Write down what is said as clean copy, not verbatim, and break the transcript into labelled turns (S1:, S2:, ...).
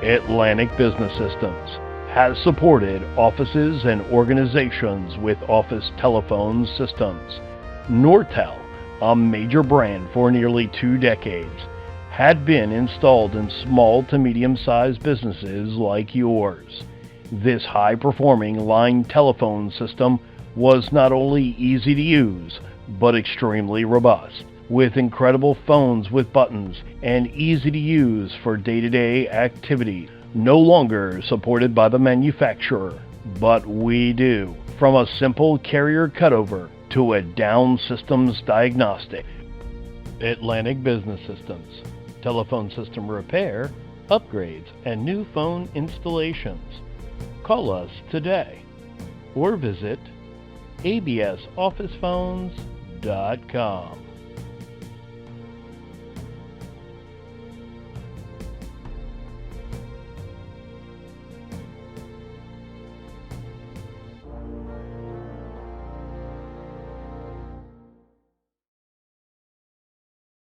S1: Atlantic Business Systems has supported offices and organizations with office telephone systems. Nortel, a major brand for nearly 2 decades, had been installed in small to medium-sized businesses like yours. This high-performing line telephone system was not only easy to use, but extremely robust, with incredible phones with buttons and easy to use for day-to-day activities. No longer supported by the manufacturer, but we do. From a simple carrier cutover to a down systems diagnostic. Atlantic Business Systems, telephone system repair, upgrades, and new phone installations. Call us today or visit absofficephones.com.